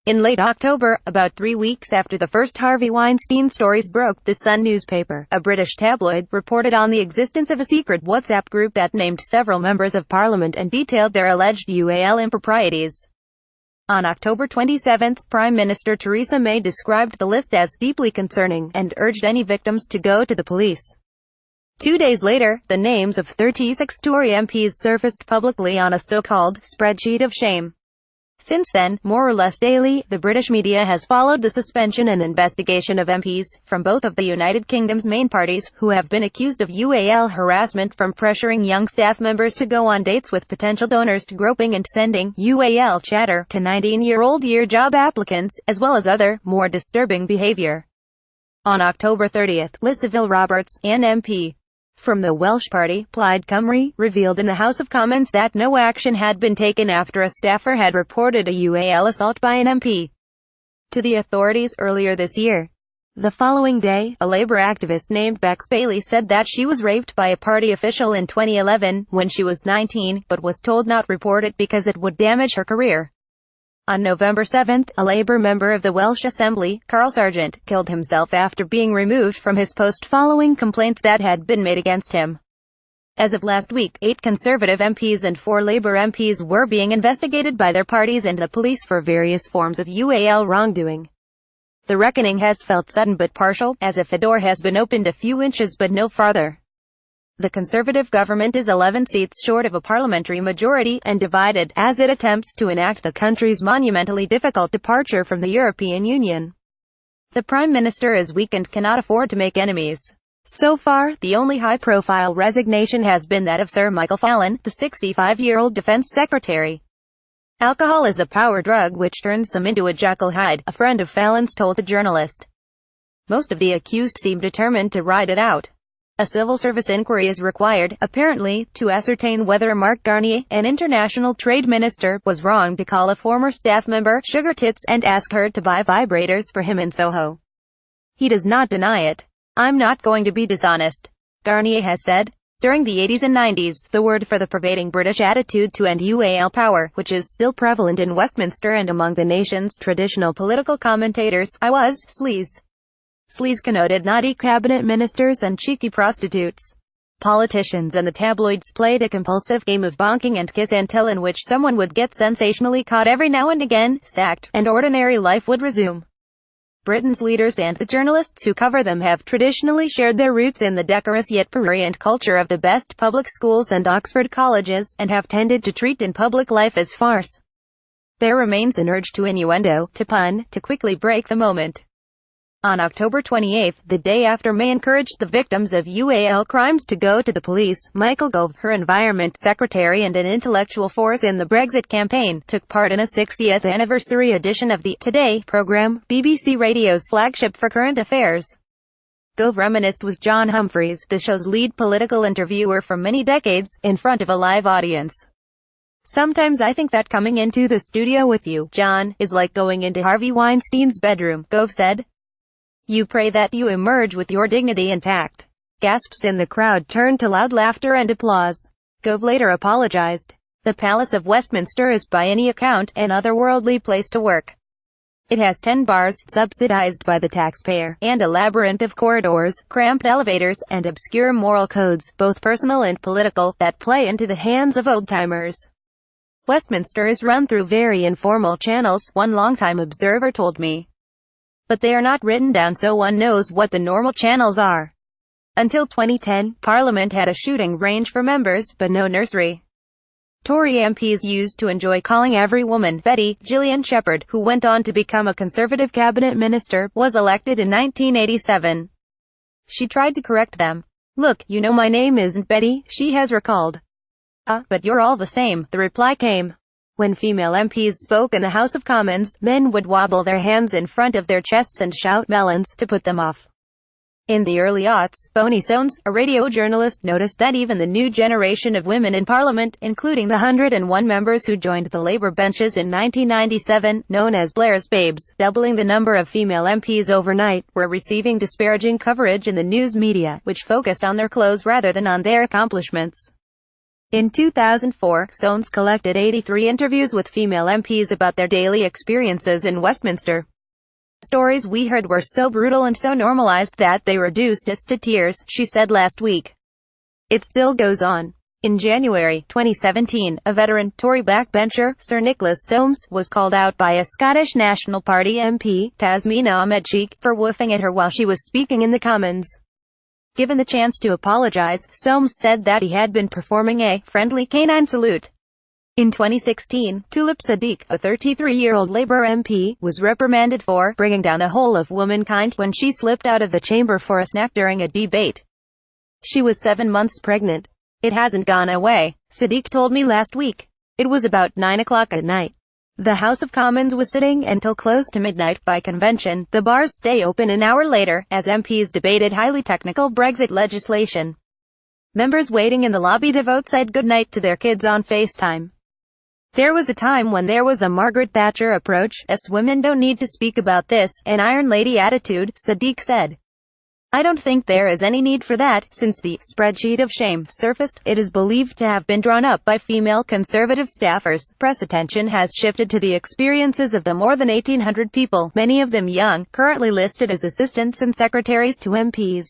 In late October, about 3 weeks after the first Harvey Weinstein stories broke, the Sun newspaper, a British tabloid, reported on the existence of a secret WhatsApp group that named several members of parliament and detailed their alleged UAL improprieties. On October 27, Prime Minister Theresa May described the list as deeply concerning and urged any victims to go to the police. 2 days later, the names of 36 Tory MPs surfaced publicly on a so-called spreadsheet of shame. Since then, more or less daily, the British media has followed the suspension and investigation of MPs from both of the United Kingdom's main parties, who have been accused of UAL harassment, from pressuring young staff members to go on dates with potential donors to groping and sending UAL chatter to 19-year-old job applicants, as well as other, more disturbing behavior. On October 30, Lisaville Roberts, an MP from the Welsh party, Plaid Cymru, revealed in the House of Commons that no action had been taken after a staffer had reported a UAL assault by an MP to the authorities earlier this year. The following day, a Labour activist named Bex Bailey said that she was raped by a party official in 2011, when she was 19, but was told not to report it because it would damage her career. On November 7, a Labour member of the Welsh Assembly, Carl Sargent, killed himself after being removed from his post following complaints that had been made against him. As of last week, 8 Conservative MPs and 4 Labour MPs were being investigated by their parties and the police for various forms of UAL wrongdoing. The reckoning has felt sudden but partial, as if a door has been opened a few inches but no farther. The Conservative government is 11 seats short of a parliamentary majority, and divided, as it attempts to enact the country's monumentally difficult departure from the European Union. The Prime Minister is weak and cannot afford to make enemies. So far, the only high-profile resignation has been that of Sir Michael Fallon, the 65-year-old Defence Secretary. Alcohol is a power drug which turns some into a Jekyll Hyde, a friend of Fallon's told the journalist. Most of the accused seem determined to ride it out. A civil service inquiry is required, apparently, to ascertain whether Mark Garnier, an international trade minister, was wrong to call a former staff member sugar tits and ask her to buy vibrators for him in Soho. He does not deny it. "I'm not going to be dishonest," Garnier has said. During the 80s and 90s, the word for the pervading British attitude to end UAL power, which is still prevalent in Westminster and among the nation's traditional political commentators, was sleaze. Sleaze connoted naughty cabinet ministers and cheeky prostitutes. Politicians and the tabloids played a compulsive game of bonking and kiss and tell in which someone would get sensationally caught every now and again, sacked, and ordinary life would resume. Britain's leaders and the journalists who cover them have traditionally shared their roots in the decorous yet prurient culture of the best public schools and Oxford colleges, and have tended to treat in public life as farce. There remains an urge to innuendo, to pun, to quickly break the moment. On October 28, the day after May encouraged the victims of UAL crimes to go to the police, Michael Gove, her Environment Secretary and an intellectual force in the Brexit campaign, took part in a 60th anniversary edition of the Today programme, BBC Radio's flagship for current affairs. Gove reminisced with John Humphreys, the show's lead political interviewer for many decades, in front of a live audience. "Sometimes I think that coming into the studio with you, John, is like going into Harvey Weinstein's bedroom," Gove said. "You pray that you emerge with your dignity intact." Gasps in the crowd turned to loud laughter and applause. Gove later apologized. The Palace of Westminster is, by any account, an otherworldly place to work. It has 10 bars, subsidized by the taxpayer, and a labyrinth of corridors, cramped elevators, and obscure moral codes, both personal and political, that play into the hands of old-timers. Westminster is run through very informal channels, one longtime observer told me. But they are not written down so one knows what the normal channels are. Until 2010, Parliament had a shooting range for members, but no nursery. Tory MPs used to enjoy calling every woman Betty. Gillian Shepherd, who went on to become a Conservative cabinet minister, was elected in 1987. She tried to correct them. "Look, you know my name isn't Betty," she has recalled. But you're all the same," the reply came. When female MPs spoke in the House of Commons, men would wobble their hands in front of their chests and shout melons to put them off. In the early aughts, Bonnie Soanes, a radio journalist, noticed that even the new generation of women in Parliament, including the 101 members who joined the Labour benches in 1997, known as Blair's Babes, doubling the number of female MPs overnight, were receiving disparaging coverage in the news media, which focused on their clothes rather than on their accomplishments. In 2004, Soames collected 83 interviews with female MPs about their daily experiences in Westminster. "The stories we heard were so brutal and so normalized that they reduced us to tears," she said last week. It still goes on. In January 2017, a veteran Tory backbencher, Sir Nicholas Soames, was called out by a Scottish National Party MP, Tasmina Ahmed-Sheikh, for woofing at her while she was speaking in the Commons. Given the chance to apologize, Soames said that he had been performing a friendly canine salute. In 2016, Tulip Siddiq, a 33-year-old Labour MP, was reprimanded for bringing down the whole of womankind when she slipped out of the chamber for a snack during a debate. She was 7 months pregnant. "It hasn't gone away," Siddiq told me last week. It was about 9 o'clock at night. The House of Commons was sitting until close to midnight by convention. The bars stay open an hour later, as MPs debated highly technical Brexit legislation. Members waiting in the lobby to vote said goodnight to their kids on FaceTime. "There was a time when there was a Margaret Thatcher approach, women don't need to speak about this, an Iron Lady attitude," Siddiq said. "I don't think there is any need for that. Since the spreadsheet of shame surfaced, it is believed to have been drawn up by female Conservative staffers. Press attention has shifted to the experiences of the more than 1,800 people, many of them young, currently listed as assistants and secretaries to MPs.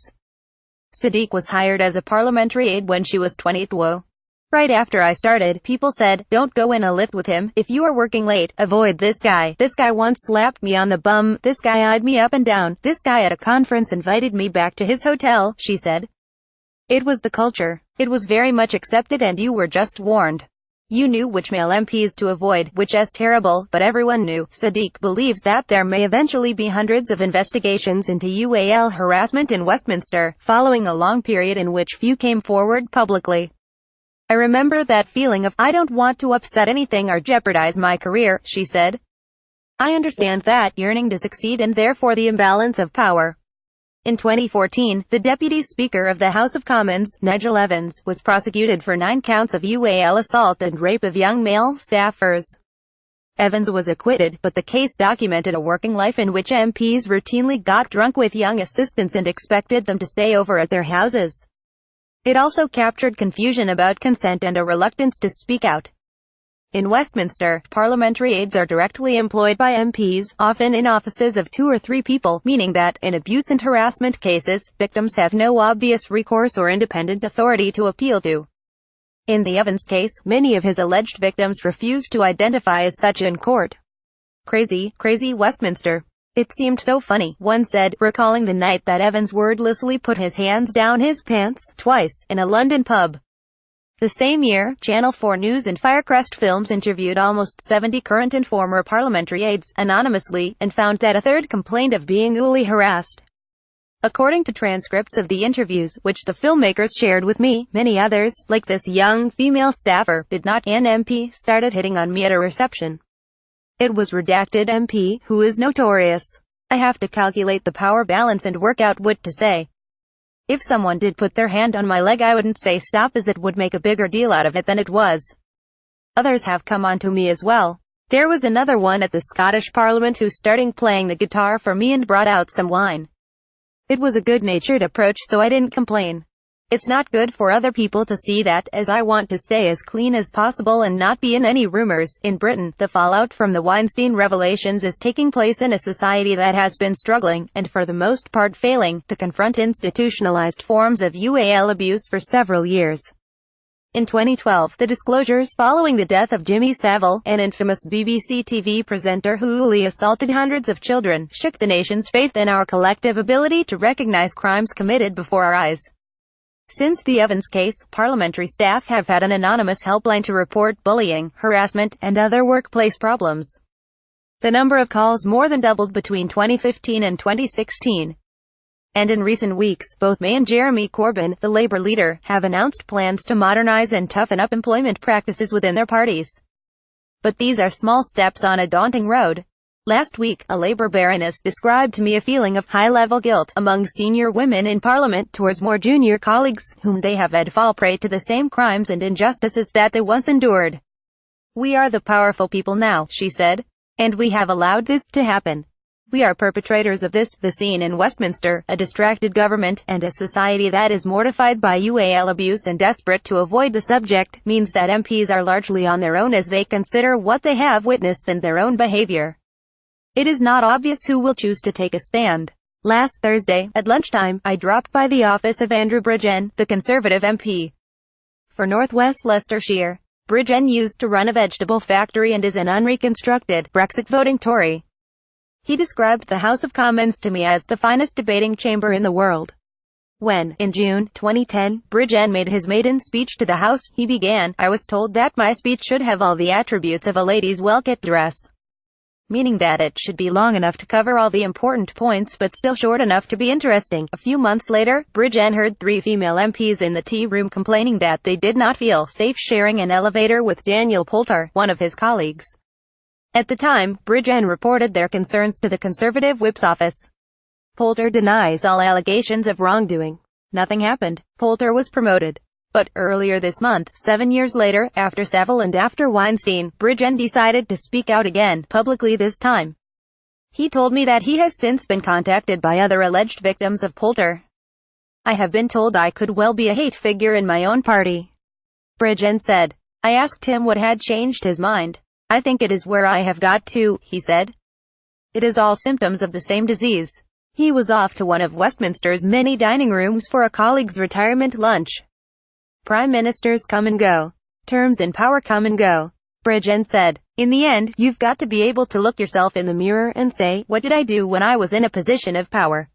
Siddiq was hired as a parliamentary aide when she was 22. "Right after I started, people said, don't go in a lift with him. If you are working late, avoid this guy. This guy once slapped me on the bum. This guy eyed me up and down. This guy at a conference invited me back to his hotel," she said. "It was the culture. It was very much accepted and you were just warned. You knew which male MPs to avoid, which is terrible, but everyone knew." Siddiq believes that there may eventually be hundreds of investigations into UAL harassment in Westminster, following a long period in which few came forward publicly. "I remember that feeling of, I don't want to upset anything or jeopardize my career," she said. "I understand that yearning to succeed and therefore the imbalance of power." In 2014, the Deputy Speaker of the House of Commons, Nigel Evans, was prosecuted for 9 counts of UAL assault and rape of young male staffers. Evans was acquitted, but the case documented a working life in which MPs routinely got drunk with young assistants and expected them to stay over at their houses. It also captured confusion about consent and a reluctance to speak out. In Westminster, parliamentary aides are directly employed by MPs, often in offices of 2 or 3 people, meaning that, in abuse and harassment cases, victims have no obvious recourse or independent authority to appeal to. In the Evans case, many of his alleged victims refused to identify as such in court. Crazy Westminster. "It seemed so funny," one said, recalling the night that Evans wordlessly put his hands down his pants, twice, in a London pub. The same year, Channel 4 News and Firecrest Films interviewed almost 70 current and former parliamentary aides, anonymously, and found that a third complained of being ually harassed. According to transcripts of the interviews, which the filmmakers shared with me, many others, like this young female staffer, did not. "An MP started hitting on me at a reception. It was redacted MP, who is notorious. I have to calculate the power balance and work out what to say. If someone did put their hand on my leg, I wouldn't say stop, as it would make a bigger deal out of it than it was. Others have come on to me as well. There was another one at the Scottish Parliament who started playing the guitar for me and brought out some wine. It was a good-natured approach, so I didn't complain. It's not good for other people to see that, as I want to stay as clean as possible and not be in any rumors." In Britain, the fallout from the Weinstein revelations is taking place in a society that has been struggling, and for the most part failing, to confront institutionalized forms of UAL abuse for several years. In 2012, the disclosures following the death of Jimmy Savile, an infamous BBC TV presenter who ually assaulted hundreds of children, shook the nation's faith in our collective ability to recognize crimes committed before our eyes. Since the Evans case, parliamentary staff have had an anonymous helpline to report bullying, harassment, and other workplace problems. The number of calls more than doubled between 2015 and 2016. And in recent weeks, both May and Jeremy Corbyn, the Labour leader, have announced plans to modernize and toughen up employment practices within their parties. But these are small steps on a daunting road. Last week, a Labour baroness described to me a feeling of high-level guilt among senior women in Parliament towards more junior colleagues, whom they have had fall prey to the same crimes and injustices that they once endured. "We are the powerful people now," she said. "And we have allowed this to happen. We are perpetrators of this, the scene in Westminster, a distracted government, and a society that is mortified by ual abuse and desperate to avoid the subject, means that MPs are largely on their own as they consider what they have witnessed and their own behavior. It is not obvious who will choose to take a stand. Last Thursday, at lunchtime, I dropped by the office of Andrew Bridgen, the Conservative MP for North West Leicestershire. Bridgen used to run a vegetable factory and is an unreconstructed, Brexit-voting Tory. He described the House of Commons to me as the finest debating chamber in the world. When, in June 2010, Bridgen made his maiden speech to the House, he began, "I was told that my speech should have all the attributes of a lady's well-kept dress," meaning that it should be long enough to cover all the important points but still short enough to be interesting. A few months later, Bridgen heard 3 female MPs in the tea room complaining that they did not feel safe sharing an elevator with Daniel Poulter, one of his colleagues. At the time, Bridgen reported their concerns to the Conservative Whip's office. Poulter denies all allegations of wrongdoing. Nothing happened. Poulter was promoted. But earlier this month, 7 years later, after Savile and after Weinstein, Bridgen decided to speak out again, publicly this time. He told me that he has since been contacted by other alleged victims of Poulter. "I have been told I could well be a hate figure in my own party," Bridgen said. "I asked him what had changed his mind. I think it is where I have got to," he said. "It is all symptoms of the same disease." He was off to one of Westminster's many dining rooms for a colleague's retirement lunch. "Prime ministers come and go. Terms in power come and go," Bridgen said. "In the end, you've got to be able to look yourself in the mirror and say, what did I do when I was in a position of power?